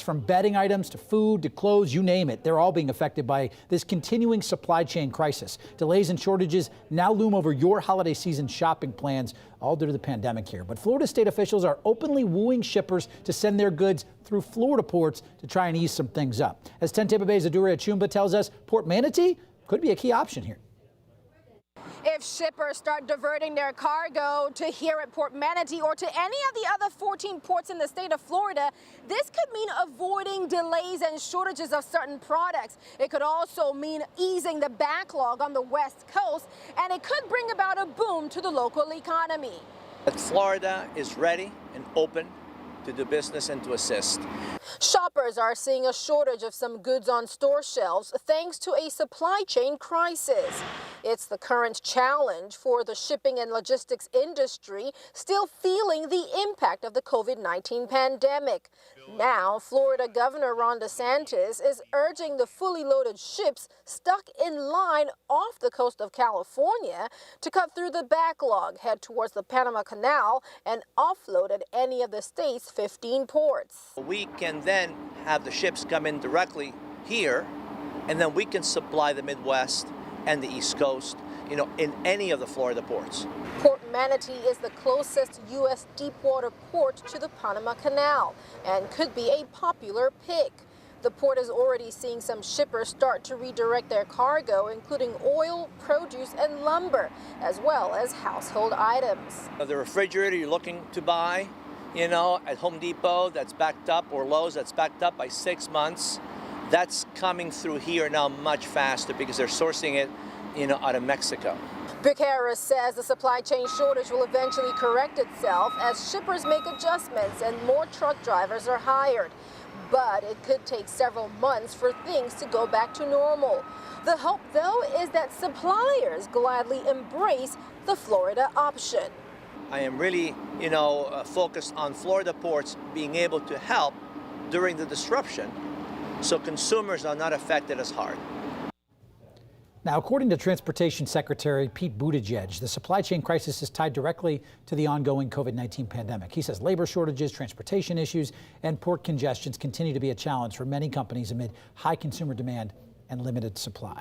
from bedding items to food to clothes, you name it. They're all being affected by this continuing supply chain crisis. Delays and shortages now loom over your holiday season shopping plans, all due to the pandemic here. But Florida state officials are openly wooing shippers to send their goods through Florida ports to try and ease some things up. As 10 Tampa Bay's Adura Achumba tells us, Port Manatee could be a key option here. If shippers start diverting their cargo to here at Port Manatee or to any of the other 14 ports in the state of Florida, this could mean avoiding delays and shortages of certain products. It could also mean easing the backlog on the West Coast, and it could bring about a boom to the local economy. Florida is ready and open to do business and to assist. Shoppers are seeing a shortage of some goods on store shelves thanks to a supply chain crisis. It's the current challenge for the shipping and logistics industry, still feeling the impact of the COVID-19 pandemic. Now, Florida Governor Ron DeSantis is urging the fully loaded ships stuck in line off the coast of California to cut through the backlog, head towards the Panama Canal, and offload at any of the state's 15 ports. We can then have the ships come in directly here, and then we can supply the Midwest and the East Coast, in any of the Florida ports. Port Manatee is the closest U.S. deepwater port to the Panama Canal and could be a popular pick. The port is already seeing some shippers start to redirect their cargo, including oil, produce, and lumber, as well as household items. The refrigerator you're looking to buy, at Home Depot that's backed up, or Lowe's that's backed up by 6 months, that's coming through here now much faster because they're sourcing it, out of Mexico. Bucara says the supply chain shortage will eventually correct itself as shippers make adjustments and more truck drivers are hired. But it could take several months for things to go back to normal. The hope, though, is that suppliers gladly embrace the Florida option. I am really, focused on Florida ports being able to help during the disruption so consumers are not affected as hard. Now, according to Transportation Secretary Pete Buttigieg, the supply chain crisis is tied directly to the ongoing COVID-19 pandemic. He says labor shortages, transportation issues, and port congestions continue to be a challenge for many companies amid high consumer demand and limited supply.